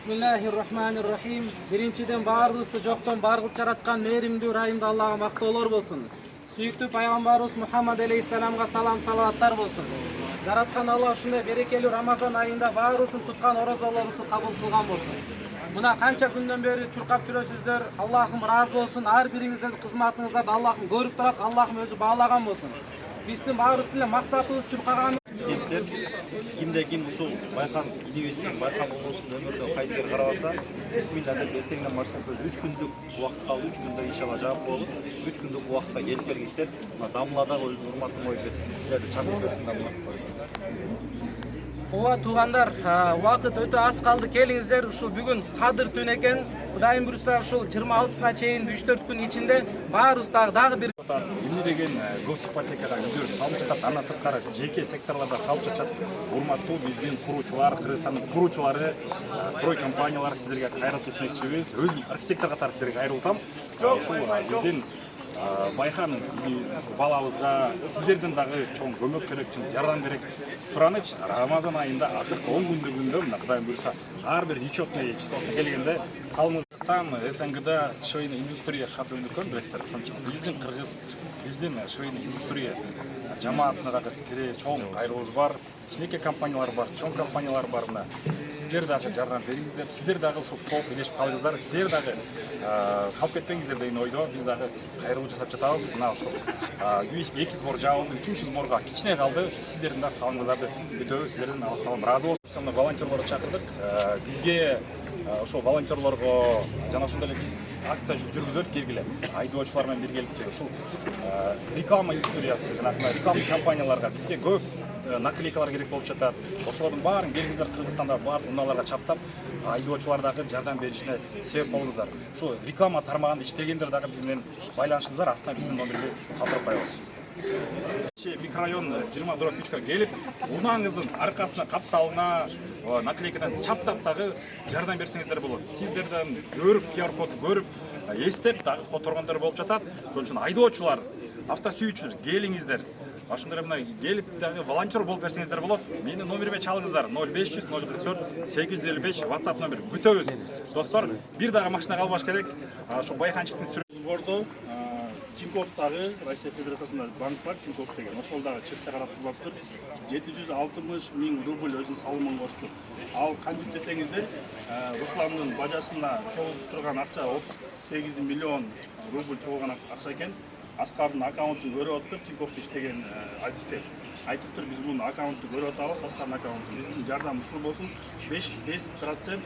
Bismillahirrahmanirrahim. Birinçiden bardığızda жоқтан бар кылып жараткан мээримдүү райымды Аллага мактоолор болсун. Сүйүктүү пайгамбарыбыз Мухаммад алейхиссаламга салам салаваттар болсун. Жараткан Алла ушундай берекелүү Рамазан айында баарыбыздын туткан оразаларыбызды кабыл кылган болсун. Мына канча күндөн бери чуркап жүрөсүздөр. Аллахым ыраазы болсун. Ар бириңиздин кызматыңыздарды Аллахым көрүп турат. Аллахым өзү баалаган болсун. Биздин баарыбыздын эле максатыбыз чуркаган. Кимде-ким ушул байкам инвестициялык байкам болбосун өмүрдө кайдыгер карабаса, бисмилла деп эртеңден баштап өзү 3 күндүк убакыт калды, 3 күндө иншалла жаап болуп, 3 күндүк убакытта келип келгиздер. Дамладагы өзүнүн урматын коюп силерди чакырып берсин дамла. Ооба туугандар, убакыт өтө аз калды. Келиңиздер, ушул бүгүн Кадыр түнү экен. Кудайым буйруса ушул 26-сына чейин 3-4 күн ичинде баарыбыз дагы бир эмне деген госипотекага өздөрү салып жатат, андан сырткары жеке секторларда салып жатат. Урматтуу биздин куруучулар, Кыргызстандын куруучулары, строй компаниялары сиздерге кайрылып кетмекчибиз. Өзүм архитектор катары сиздерге кайрылтам. Ушул биздин байкан балабызга сиздерден дагы чоң көмөк керек, чоң жардам керек. Сураныч Рамазан айында акыркы 10 күндүгүндө мына Кудайым буйруса ар бир нечетный числосуна келгенде салыңыз. СНГда швейный индустрия катуу өнүккөн билесиздер. Ошон үчүн биздин кыргыз, биздин швейный индустрия жамаатына дагы чоң кайрыбыз бар. Кичинекей компаниялар бар, чоң компаниялар бар. Мына сиздер дагы жардам бериңиздер. Сиздер дагы ушул соолук элешип калыңыздар. Сиздер дагы калып кетпеңиздер деген ойдо биз дагы кайрылуу жасап жатабыз. Мына ушул 2 сбор жабылды, 3-чү сборга кичине калды. Сиздердин да салымыңыздарды күтөбүз. Сиздерден Алла таалам ыраазы болсун. Мына волонтерлорду чакырдык. Бизге ошол волонтерлорго жана ошондой эле биз акция жүргүзөлүп келгиле. Айдоочулар менен биргеликте ушул реклама индустриясы жана рекламдык компанияларга бизге көп наклейкалар керек болуп жатат. Ошолордун баарын келиңиздер, Кыргызстанда бар унааларга чаптап, айдоочулар дагы жардам беришине себеп болуңуздар. Ушул реклама тармагында иштегендер дагы биз менен байланышыңыздар, астына биздин номерге калтырып коебуз. Микрорайон 20/3 келип, унааңыздын аркасына, капталына, наклейкадан чаптап дагы жардам берсеңиздер болот. Сиздерден көрүп, QR кодду көрүп, эстеп дагы которгондор болуп жатат. Ошон үчүн айдоочулар, автосүйүүчүлөр келиңиздер. Ошондой мына келип дагы волонтер болуп берсеңиздер болот. Менин номериме чалыңыздар. 0500 044 855 WhatsApp номер. Күтөбүз. Достор, бир дагы машина калбаш керек. Ошо байканчылыктын Сбордо Тиньковдагы Россия Федерациясында банк бар, Тинькофф деген. Ошол дагы чекте карап турат. 760 000 рубль өзүнүн салымын кошту. Ал кантип десеңиздер, Русландын бажасына чогулуп турган акча 38 миллион рубль чогулган акча экен. Аскардын аккаунтун көрүп отуруп, Тиньковфто иштеген адистер айтыптыр, биз бул аккаунтту көрүп атабыз, Аскардын аккаунтун. Биздин жардам ушул болсун, 5%